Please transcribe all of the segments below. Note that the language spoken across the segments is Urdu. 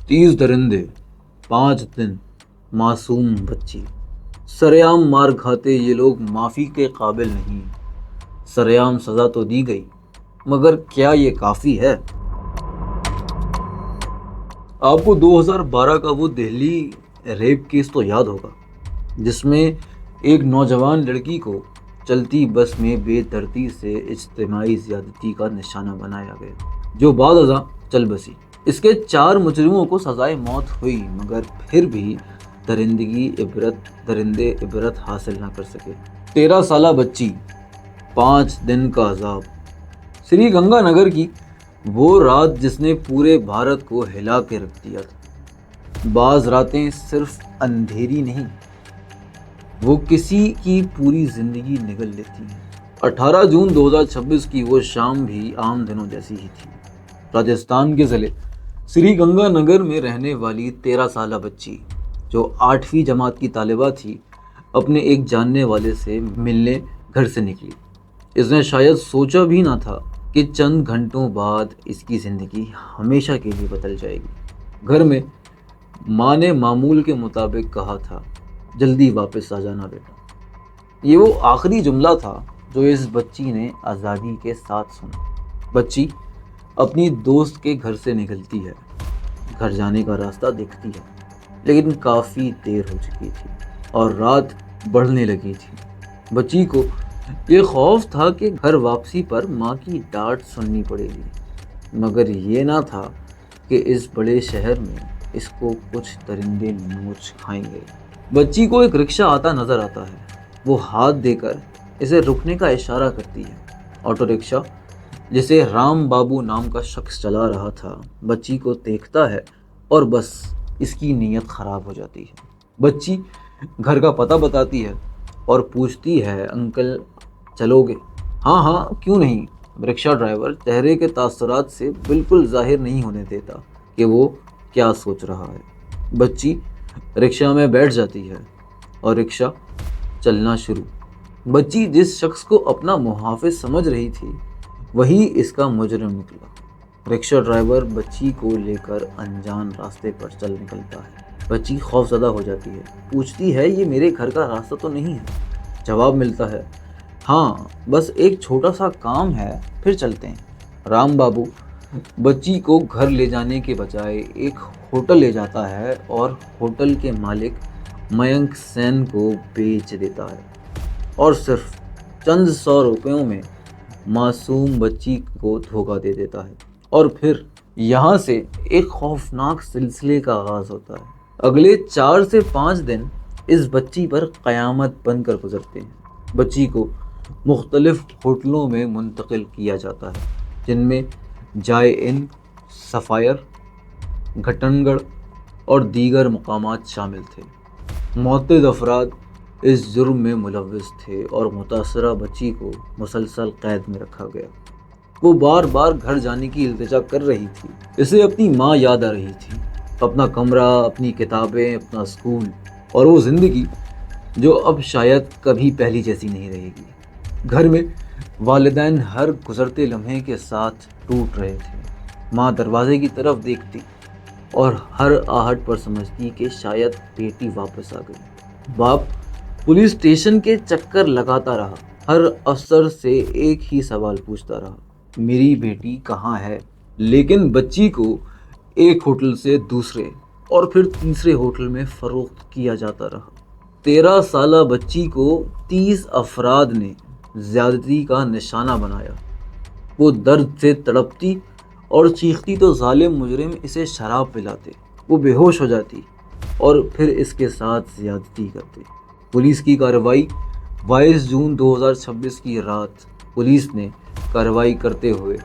30 درندے 5 دن معصوم بچی سریعام مار کھاتے یہ لوگ معافی کے قابل نہیں. سریعام سزا تو دی گئی مگر کیا یہ کافی ہے؟ آپ کو 2012 کا وہ دہلی ریپ کیس تو یاد ہوگا جس میں ایک نوجوان لڑکی کو چلتی بس میں بے دردی سے اجتماعی زیادتی کا نشانہ بنایا گیا جو بعد ازاں چل بسی. اس کے 4 مجرموں کو سزائے موت ہوئی مگر پھر بھی درندے عبرت حاصل نہ کر سکے. 13 سالہ بچی 5 دن کا عذاب. سری گنگا نگر کی وہ رات جس نے پورے بھارت کو ہلا کے رکھ دیا تھا. بعض راتیں صرف اندھیری نہیں وہ کسی کی پوری زندگی نگل لیتی ہیں. 18 جون 2026 کی وہ شام بھی عام دنوں جیسی ہی تھی. راجستھان کے ضلع سری گنگا نگر میں رہنے والی 13 سالہ بچی جو 8ویں جماعت کی طالبہ تھی اپنے ایک جاننے والے سے ملنے گھر سے نکلی. اس نے شاید سوچا بھی نہ تھا کہ چند گھنٹوں بعد اس کی زندگی ہمیشہ کے لیے بدل جائے گی. گھر میں ماں نے معمول کے مطابق کہا تھا جلدی واپس آ جانا بیٹا. یہ وہ آخری جملہ تھا جو اس بچی نے آزادی کے ساتھ سنا. بچی اپنی دوست کے گھر سے نکلتی ہے. گھر جانے کا راستہ دیکھتی ہے لیکن کافی دیر ہو چکی تھی اور رات بڑھنے لگی تھی. بچی کو یہ خوف تھا کہ گھر واپسی پر ماں کی ڈانٹ سننی پڑے گی مگر یہ نہ تھا کہ اس بڑے شہر میں اس کو کچھ درندے نوچ کھائیں گے. بچی کو ایک رکشہ آتا نظر آتا ہے. وہ ہاتھ دے کر اسے رکنے کا اشارہ کرتی ہے. آٹو رکشہ جسے رام بابو نام کا شخص چلا رہا تھا بچی کو دیکھتا ہے اور بس اس کی نیت خراب ہو جاتی ہے. بچی گھر کا پتہ بتاتی ہے اور پوچھتی ہے انکل چلو گے؟ ہاں ہاں کیوں نہیں. رکشہ ڈرائیور چہرے کے تاثرات سے بالکل ظاہر نہیں ہونے دیتا کہ وہ کیا سوچ رہا ہے. بچی رکشہ میں بیٹھ جاتی ہے اور رکشہ چلنا شروع. بچی جس شخص کو اپنا محافظ سمجھ رہی تھی وہی اس کا مجرم نکلا. رکشہ ڈرائیور بچی کو لے کر انجان راستے پر چل نکلتا ہے. بچی خوف زدہ ہو جاتی ہے. پوچھتی ہے یہ میرے گھر کا راستہ تو نہیں ہے؟ جواب ملتا ہے ہاں بس ایک چھوٹا سا کام ہے پھر چلتے ہیں. رام بابو بچی کو گھر لے جانے کے بجائے ایک ہوٹل لے جاتا ہے اور ہوٹل کے مالک مینک سین کو بیچ دیتا ہے اور صرف چند 100 روپیوں میں معصوم بچی کو دھوکہ دے دیتا ہے. اور پھر یہاں سے ایک خوفناک سلسلے کا آغاز ہوتا ہے. اگلے 4 سے 5 دن اس بچی پر قیامت بن کر گزرتے ہیں. بچی کو مختلف ہوٹلوں میں منتقل کیا جاتا ہے جن میں جائے ان سفائر گھٹن گڑھ اور دیگر مقامات شامل تھے. معتد افراد اس جرم میں ملوث تھے اور متاثرہ بچی کو مسلسل قید میں رکھا گیا. وہ بار بار گھر جانے کی التجا کر رہی تھی. اسے اپنی ماں یاد آ رہی تھی، اپنا کمرہ، اپنی کتابیں، اپنا اسکول اور وہ زندگی جو اب شاید کبھی پہلی جیسی نہیں رہے گی. گھر میں والدین ہر گزرتے لمحے کے ساتھ ٹوٹ رہے تھے. ماں دروازے کی طرف دیکھتی اور ہر آہٹ پر سمجھتی کہ شاید بیٹی واپس آ گئی. باپ پولیس اسٹیشن کے چکر لگاتا رہا. ہر افسر سے ایک ہی سوال پوچھتا رہا میری بیٹی کہاں ہے؟ لیکن بچی کو ایک ہوٹل سے دوسرے اور پھر تیسرے ہوٹل میں فروخت کیا جاتا رہا. 13 سالہ بچی کو 30 افراد نے زیادتی کا نشانہ بنایا. وہ درد سے تڑپتی اور چیختی تو ظالم مجرم اسے شراب پلاتے. وہ بے ہوش ہو جاتی اور پھر اس کے ساتھ زیادتی کرتے. پولیس کی کارروائی 22 جون 2026 کی رات پولیس نے کارروائی کرتے ہوئے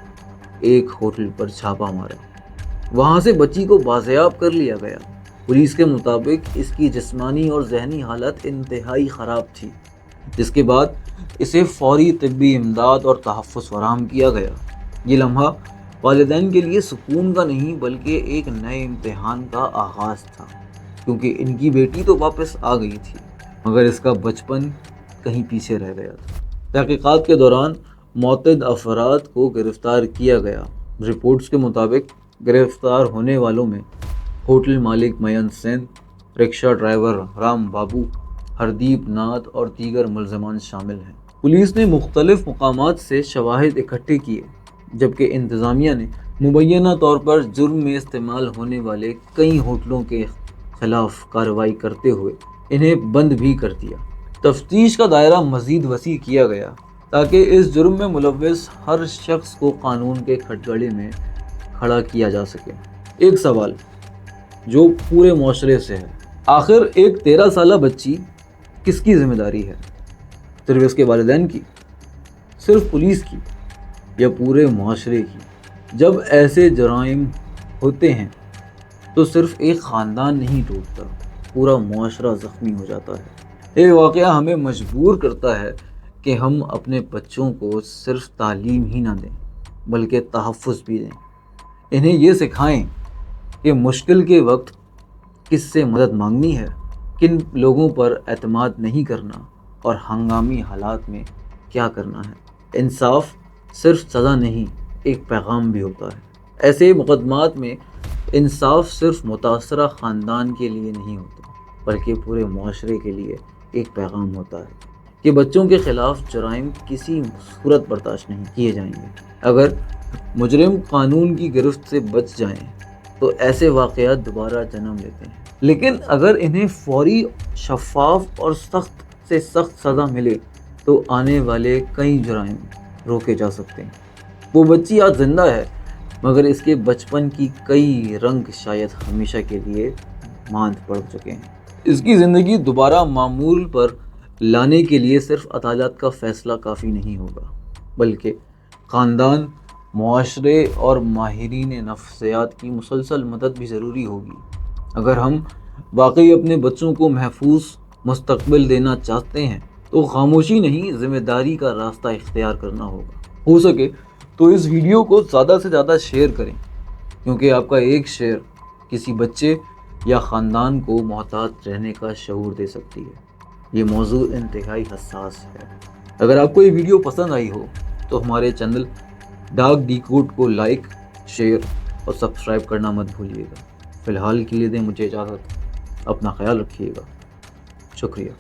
ایک ہوٹل پر چھاپا مارا. وہاں سے بچی کو بازیاب کر لیا گیا. پولیس کے مطابق اس کی جسمانی اور ذہنی حالت انتہائی خراب تھی جس کے بعد اسے فوری طبی امداد اور تحفظ فراہم کیا گیا. یہ لمحہ والدین کے لیے سکون کا نہیں بلکہ ایک نئے امتحان کا آغاز تھا کیونکہ ان کی بیٹی تو واپس آ گئی تھی مگر اس کا بچپن کہیں پیچھے رہ گیا تھا. تحقیقات کے دوران معتد افراد کو گرفتار کیا گیا. رپورٹس کے مطابق گرفتار ہونے والوں میں ہوٹل مالک مینت سین، رکشہ ڈرائیور رام بابو، ہردیپ ناتھ اور دیگر ملزمان شامل ہیں۔ پولیس نے مختلف مقامات سے شواہد اکٹھے کیے، جبکہ انتظامیہ نے مبینہ طور پر جرم میں استعمال ہونے والے کئی ہوٹلوں کے خلاف کارروائی کرتے ہوئے انہیں بند بھی کر دیا۔ تفتیش کا دائرہ مزید وسیع کیا گیا تاکہ اس جرم میں ملوث ہر شخص کو قانون کے کھٹگڑے میں کھڑا کیا جا سکے۔ ایک سوال جو پورے معاشرے سے ہے، آخر ایک 13 سالہ بچی کس کی ذمہ داری ہے؟ صرف اس کے والدین کی؟ صرف پولیس کی؟ یا پورے معاشرے کی؟ جب ایسے جرائم ہوتے ہیں تو صرف ایک خاندان نہیں ٹوٹتا، پورا معاشرہ زخمی ہو جاتا ہے۔ یہ واقعہ ہمیں مجبور کرتا ہے کہ ہم اپنے بچوں کو صرف تعلیم ہی نہ دیں بلکہ تحفظ بھی دیں۔ انہیں یہ سکھائیں کہ مشکل کے وقت کس سے مدد مانگنی ہے، کن لوگوں پر اعتماد نہیں کرنا اور ہنگامی حالات میں کیا کرنا ہے۔ انصاف صرف سزا نہیں، ایک پیغام بھی ہوتا ہے۔ ایسے مقدمات میں انصاف صرف متاثرہ خاندان کے لیے نہیں ہوتا بلکہ پورے معاشرے کے لیے ایک پیغام ہوتا ہے کہ بچوں کے خلاف جرائم کسی صورت برداشت نہیں کیے جائیں گے۔ اگر مجرم قانون کی گرفت سے بچ جائیں تو ایسے واقعات دوبارہ جنم لیتے ہیں، لیکن اگر انہیں فوری، شفاف اور سخت سے سخت سزا ملے تو آنے والے کئی جرائم روکے جا سکتے ہیں۔ وہ بچی آج زندہ ہے مگر اس کے بچپن کی کئی رنگ شاید ہمیشہ کے لیے ماند پڑ چکے ہیں۔ اس کی زندگی دوبارہ معمول پر لانے کے لیے صرف عدالت کا فیصلہ کافی نہیں ہوگا بلکہ خاندان، معاشرے اور ماہرین نفسیات کی مسلسل مدد بھی ضروری ہوگی۔ اگر ہم واقعی اپنے بچوں کو محفوظ مستقبل دینا چاہتے ہیں تو خاموشی نہیں، ذمہ داری کا راستہ اختیار کرنا ہوگا۔ ہو سکے تو اس ویڈیو کو زیادہ سے زیادہ شیئر کریں، کیونکہ آپ کا ایک شیئر کسی بچے یا خاندان کو محتاط رہنے کا شعور دے سکتی ہے۔ یہ موضوع انتہائی حساس ہے۔ اگر آپ کو یہ ویڈیو پسند آئی ہو تو ہمارے چینل ڈارک ڈیکوڈ کو لائک، شیئر اور سبسکرائب کرنا مت بھولیے گا۔ فی الحال کے لیے دیں مجھے اجازت، اپنا خیال رکھیے گا۔ شکریہ۔